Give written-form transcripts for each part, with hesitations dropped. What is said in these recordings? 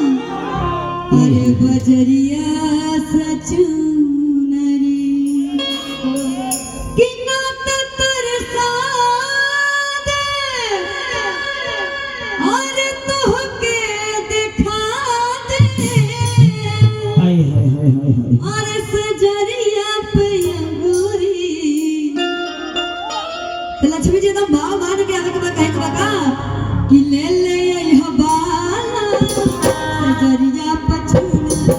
अरे बजरिया सचुनरी कि नात तरसा दे और तोहके दिखा दे और सजरिया पे अंगूरी तो लक्ष्मी जी एकदम भाव मान के आगे कहे के बका कि ले ले यही बाला सजरिया पछूना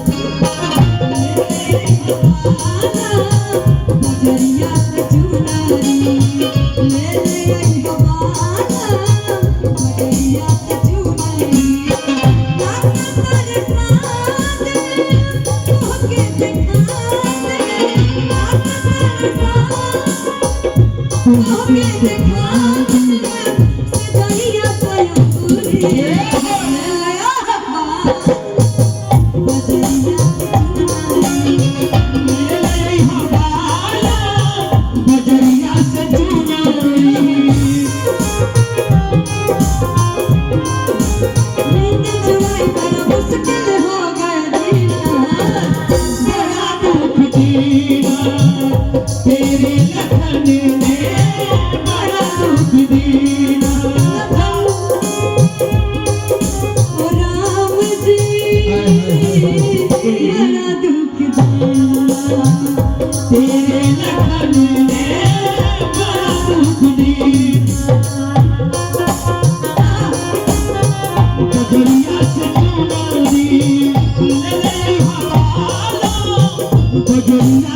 बजरिया सचुना ले ले यही बाला बजरिया सचुना नात तरसा दे तोहके दिखा दे नात तरसा तोहके दिखा दे सजरिया पे अंगूरी ले ले तेरे लखन ने बड़ा दुख दीना ओ राम जी बड़ा दुख दिया तेरे लखन ने बड़ा दुख दीना बजरिया से चुनरी ले ले हवाला बजरिया